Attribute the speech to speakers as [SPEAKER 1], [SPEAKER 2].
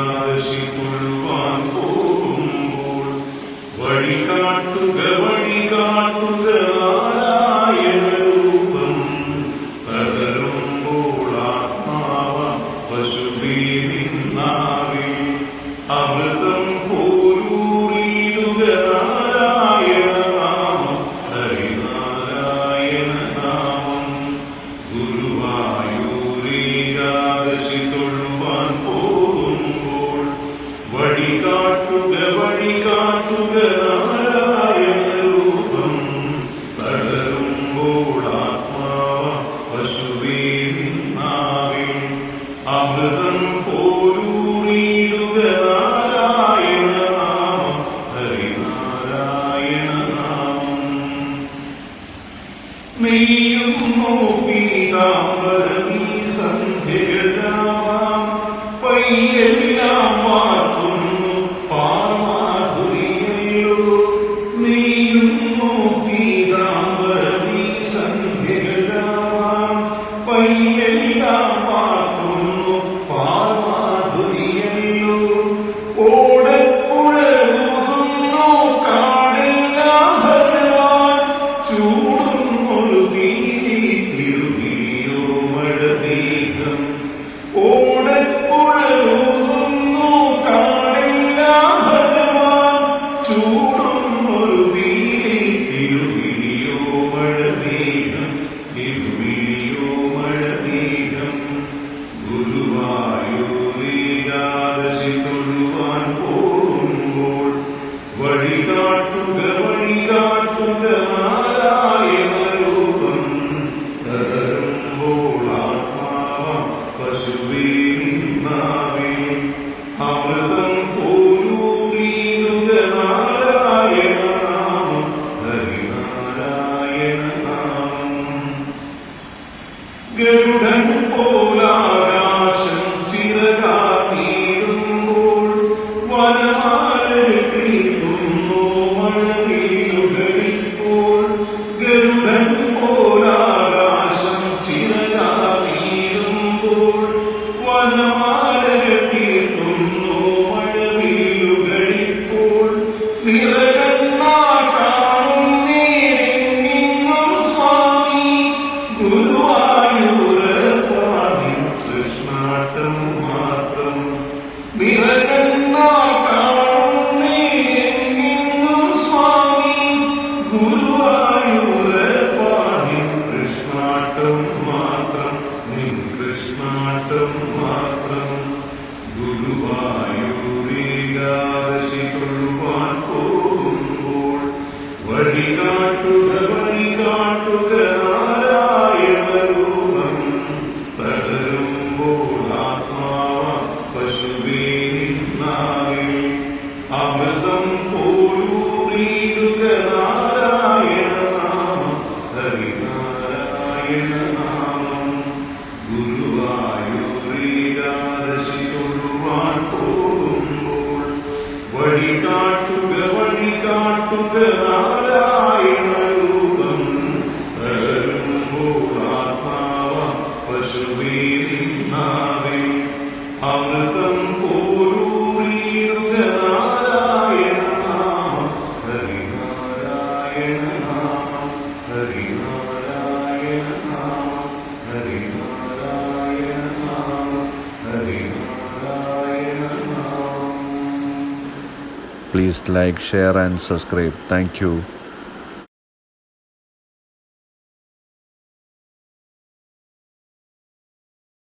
[SPEAKER 1] ഏകാദശി തൊഴുവാൻ പോകുമ്പോൾ വഴികാട്ടുക നാരായണ രൂപം. തകരുമ്പോൾ ആത്മാവ പശുവേ നിന്നാവിൽ അമൃതം പോലൂറിയിടുക നാരായണ നാമം. ഹരിനാരായണ നാമം. ഗുരുവായൂരേകാദശി തൊഴുവാൻ പോകുമ്പോൾ വഴികാട്ടുക നാരായണ രൂപം. തളരുമ്പോൾ ആത്മാവ പശുവേ നിന്നാവിൽ അമൃതം പോലൂറിയിടുക നാരായണ നാമം. ഹരിനാരായണ നാമം. നെയ്യുന്നു പീതാംബരമീ സന്ധ്യകളാവാം പയ്യെല്ലാം വാർക്കുന്നു പാമാധുരിയല്ലോ. നെയ്യുന്നു പീതാംബരമീ സന്ധ്യകളാവാം പയ്യെല്ലാം വാർക്കുന്നു പാമാധുരിയല്ലോ. ഓടക്കുഴലൂതുന്നു കാടെല്ലാം ഭഗവാൻ ചൂടുന്നൊരു തിരുവിയോ മഴമേഘം. ഓടക്കുഴലൂതുന്നു കാടെല്ലാം ഭഗവാൻ ചൂടുന്നൊരു തിരുവിയോ മഴമേഘം. തിരുവിയോ മഴമേഘം. ഗുരുവായൂരേകാദശി തൊഴുവാൻ പോകുമ്പോൾ വഴികാട്ടുക നാരായണ രൂപം. തളരുമ്പോൾ ആത്മാവ പശുവേ നിന്നാവിൽ അമൃതം പോലൂറിയിടുക നാരായണ നാമം. ഹരിനാരായണ നാമം. ഗരുഡൻ പോലാകാശം ചിറകാട്ടിയിടുമ്പോൾ വനമാലകൾ തീർക്കുന്നു മഴവില്ലുകളിപ്പോൾ. ഗരുഡൻ പോലാകാശം ചിറകാട്ടിയിടുമ്പോൾ വനമാലകൾ തീർക്കുന്നു മഴവില്ലുകളിപ്പോൾ. നിറകണ്ണാൽ കാണുന്നേരെങ്ങും സ്വാമി ഗുരുവായൂരപ്പാടി കൃഷ്ണാട്ടം മാത്രം. നിറകണ്ണാൽ കാണുന്നേരെങ്ങും സ്വാമി ഗുരുവായൂരപ്പാടി കൃഷ്ണാട്ടം മാത്രം. നിൻ കൃഷ്ണാട്ടം മാത്രം. ഗുരുവായൂരേകാദശി തൊഴുവാൻ പോകുമ്പോൾ വഴികാട്ടുക നാരായണ രൂപം. തളരുമ്പോൾ ആത്മാവ പശുവേ നിന്നാവിൽ അമൃതം പോലൂറിയിടുക നാരായണ നാമം. ഹരിനാരായണ നാമം. ഗുരുവായൂരേകാദശി തൊഴുവാൻ പോകുമ്പോൾ വഴികാട്ടുക നാരായണ രൂപം. തളരുമ്പോൾ ആത്മാവ പശുവേ നിന്നാവിൽ അമൃതം പോലൂറിയിടുക നാരായണ നാമം. ഹരിനാരായണ നാമം. ഹരിനാരായണ നാമം. ഹരിനാരായണ നാമം. ഹരിനാരായണ നാമം.
[SPEAKER 2] Please like, share and subscribe. Thank you.